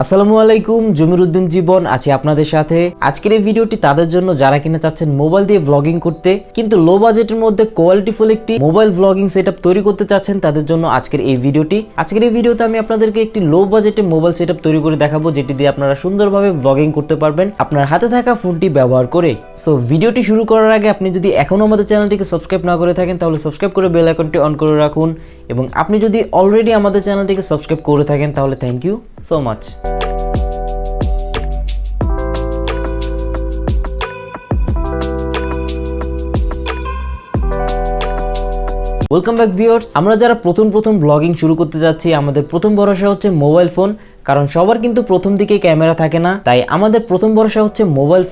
আসসালামু আলাইকুম, জমিরুদ্দিন জীবন আছি আপনাদের সাথে। আজকের এই ভিডিওটি তাদের জন্য যারা কিনা চাচ্ছেন মোবাইল দিয়ে ব্লগিং করতে কিন্তু লো বাজেটের মধ্যে কোয়ালিটিফুল একটি মোবাইল ব্লগিং সেটআপ তৈরি করতে চাচ্ছেন, তাদের জন্য আজকের এই ভিডিওটি। আজকের এই ভিডিওতে আমি আপনাদেরকে একটি লো বাজেটে মোবাইল সেটআপ তৈরি করে দেখাবো, যেটি দিয়ে আপনারা সুন্দরভাবে ব্লগিং করতে পারবেন আপনার হাতে থাকা ফোনটি ব্যবহার করে। সো ভিডিওটি শুরু করার আগে আপনি যদি এখনো আমাদের চ্যানেলটিকে সাবস্ক্রাইব না করে থাকেন তাহলে সাবস্ক্রাইব করে বেল আইকনটি অন করে রাখুন, এবং আপনি যদি অলরেডি আমাদের চ্যানেলটিকে সাবস্ক্রাইব করে থাকেন তাহলে thank you so much. Welcome back viewers. আমরা যারা প্রথম ব্লগিং শুরু করতে যাচ্ছি, আমাদের প্রথম ভরসা হচ্ছে মোবাইল ফোন, কারণ সবার কিন্তু প্রথম দিকে ক্যামেরা থাকে না, তাই আমাদের প্রথম ভরসা হচ্ছে মোবাইল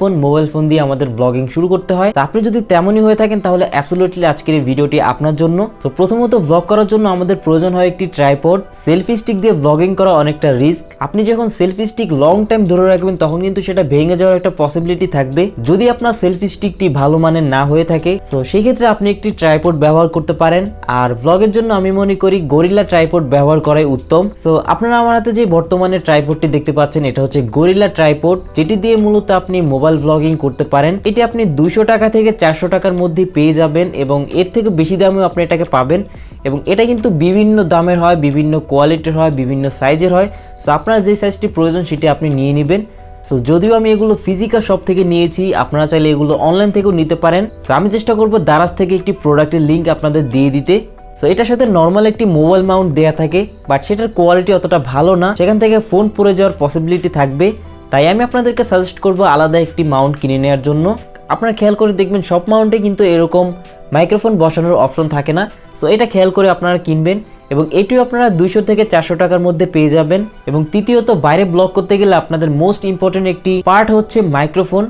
ফোন দিয়ে আমাদের ব্লগিং শুরু করতে হয়। তো আপনি যদি তেমনই হয়ে থাকেন তাহলে অ্যাবসলিউটলি আজকের এই ভিডিওটি আপনার জন্য। তো প্রথমত ব্লগ করার জন্য আমাদের প্রয়োজন হয় একটি ট্রাইপড। সেলফি স্টিক দিয়ে ব্লগিং করা অনেকটা রিস্ক। আপনি যখন সেলফি স্টিক লং টাইম ধরে রাখবেন তখন কিন্তু সেটা ভেঙে যাওয়ার একটা পসিবিলিটি থাকবে যদি আপনার সেলফি স্টিকটি ভালো মানের না হয়ে থাকে। তো সেই ক্ষেত্রে আপনি একটি ট্রাইপড ব্যবহার করতে পারেন, আর ব্লগের জন্য আমি মনে করি গরিল্লা ট্রাইপড ব্যবহার করাই উত্তম। সো আপনারা আমার হাতে যে বর্তমানে ট্রাইপডটি দেখতে পাচ্ছেন, এটা হচ্ছে গরিল্লা ট্রাইপড, যেটি দিয়ে মূলত আপনি মোবাইল ব্লগিং করতে পারেন। এটি আপনি 200 টাকা থেকে 400 টাকার মধ্যে পেয়ে যাবেন, এবং এর থেকে বেশি দামেও আপনি এটাকে পাবেন। এবং এটা কিন্তু বিভিন্ন দামের হয়, বিভিন্ন কোয়ালিটির হয়, বিভিন্ন সাইজের হয়। সো আপনার যে সাইজটি প্রয়োজন সেটি আপনি নিয়ে নেবেন। সো যদিও আমি এগুলো ফিজিক্যাল শপ থেকে নিয়েছি, আপনারা চাইলে এগুলো অনলাইন থেকেও নিতে পারেন। সো আমি চেষ্টা করবো দারাজ থেকে একটি প্রোডাক্টের লিঙ্ক আপনাদের দিয়ে দিতে। সো এটার সাথে নর্মাল একটি মোবাইল মাউন্ট দেয়া থাকে, বাট সেটার কোয়ালিটি অতটা ভালো না, সেখান থেকে ফোন পড়ে যাওয়ার পসিবিলিটি থাকবে। তাই আমি আপনাদেরকে সাজেস্ট করবো আলাদা একটি মাউন্ট কিনে নেওয়ার জন্য। আপনারা খেয়াল করে দেখবেন সব মাউন্টে কিন্তু এরকম মাইক্রোফোন বসানোর অপশন থাকে না। সো এটা খেয়াল করে আপনারা কিনবেন, এবং এটিও আপনারা 200 থেকে 400 টাকার মধ্যে পেয়ে যাবেন। এবং তৃতীয়ত, বাইরে ব্লগ করতে গেলে আপনাদের মোস্ট ইম্পর্টেন্ট একটি পার্ট হচ্ছে মাইক্রোফোন।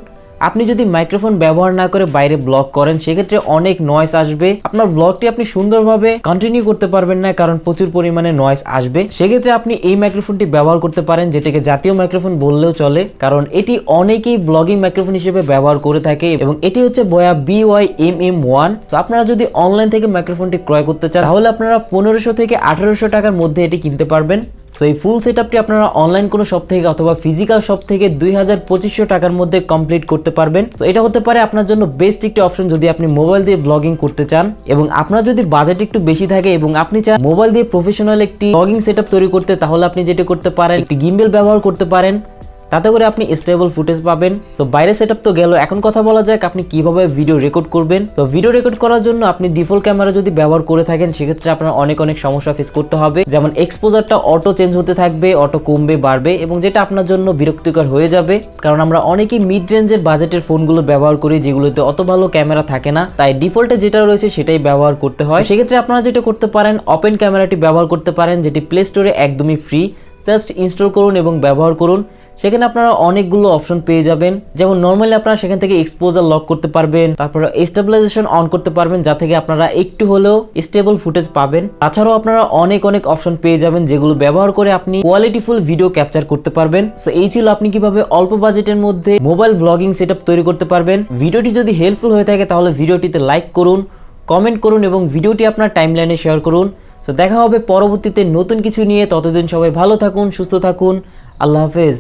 আপনি যদি মাইক্রোফোন ব্যবহার না করে বাইরে ব্লগ করেন সেক্ষেত্রে অনেক নয়েজ আসবে, আপনার ব্লগটি আপনি সুন্দরভাবে কন্টিনিউ করতে পারবেন না, কারণ প্রচুর পরিমাণে নয়েজ আসবে। সেক্ষেত্রে আপনি এই মাইক্রোফোনটি ব্যবহার করতে পারেন, যেটাকে জাতীয় মাইক্রোফোন বললেও চলে, কারণ এটি অনেকেই ব্লগিং মাইক্রোফোন হিসেবে ব্যবহার করে থাকে, এবং এটি হচ্ছে boya BYMM1। তো আপনারা যদি অনলাইন থেকে মাইক্রোফোনটি ক্রয় করতে চান তাহলে আপনারা 1500 থেকে 1800 টাকার মধ্যে এটি কিনতে পারবেন। সো এই ফুল সেটআপটি আপনারা অনলাইন কোনো শপ থেকে অথবা ফিজিক্যাল শপ থেকে 2000-2500 টাকার মধ্যে কমপ্লিট করতে পারবেন। তো এটা হতে পারে আপনার জন্য বেস্ট একটি অপশন যদি আপনি মোবাইল দিয়ে ব্লগিং করতে চান, এবং আপনার যদি বাজেট একটু বেশি থাকে এবং আপনি চান মোবাইল দিয়ে প্রফেশনাল একটি ব্লগিং সেটআপ তৈরি করতে, তাহলে আপনি যেটা করতে পারেন একটি গিম্বল ব্যবহার করতে পারেন, তাতে করে আপনি স্টেবল ফুটেজ পাবেন। তো বাইরে সেটআপ তো গেল, এখন কথা বলা যাক আপনি কিভাবে ভিডিও রেকর্ড করবেন। তো ভিডিও রেকর্ড করার জন্য আপনি ডিফল্ট ক্যামেরা যদি ব্যবহার করে থাকেন সেক্ষেত্রে আপনার অনেক সমস্যা ফেস করতে হবে, যেমন এক্সপোজারটা অটো চেঞ্জ হতে থাকবে, অটো কমবে বাড়বে, এবং যেটা আপনার জন্য বিরক্তিকর হয়ে যাবে, কারণ আমরা অনেকেই মিড রেঞ্জের বাজেটের ফোনগুলো ব্যবহার করি যেগুলোতে অত ভালো ক্যামেরা থাকে না, তাই ডিফল্টে যেটা রয়েছে সেটাই ব্যবহার করতে হয়। সেক্ষেত্রে আপনারা যেটা করতে পারেন ওপেন ক্যামেরাটি ব্যবহার করতে পারেন, যেটি প্লে স্টোরে একদমই ফ্রি। জাস্ট ইনস্টল করুন এবং ব্যবহার করুন। সেখানে আপনারা অনেকগুলো অপশন পেয়ে যাবেন, যেমন নর্মালি আপনারা সেখান থেকে এক্সপোজার লক করতে পারবেন, তারপরে স্টেবিলাইজেশন অন করতে পারবেন, যা থেকে আপনারা একটু হলেও স্টেবল ফুটেজ পাবেন। তাছাড়াও আপনারা অনেক অপশন পেয়ে যাবেন যেগুলো ব্যবহার করে আপনি কোয়ালিটিফুল ভিডিও ক্যাপচার করতে পারবেন। সো এই ছিল আপনি কিভাবে অল্প বাজেটের মধ্যে মোবাইল ব্লগিং সেটআপ তৈরি করতে পারবেন। ভিডিওটি যদি হেল্পফুল হয়ে থাকে তাহলে ভিডিওটিতে লাইক করুন, কমেন্ট করুন, এবং ভিডিওটি আপনার টাইমলাইনে শেয়ার করুন। সো দেখা হবে পরবর্তীতে নতুন কিছু নিয়ে। ততদিন সবাই ভালো থাকুন, সুস্থ থাকুন। আল্লাহ হাফেজ।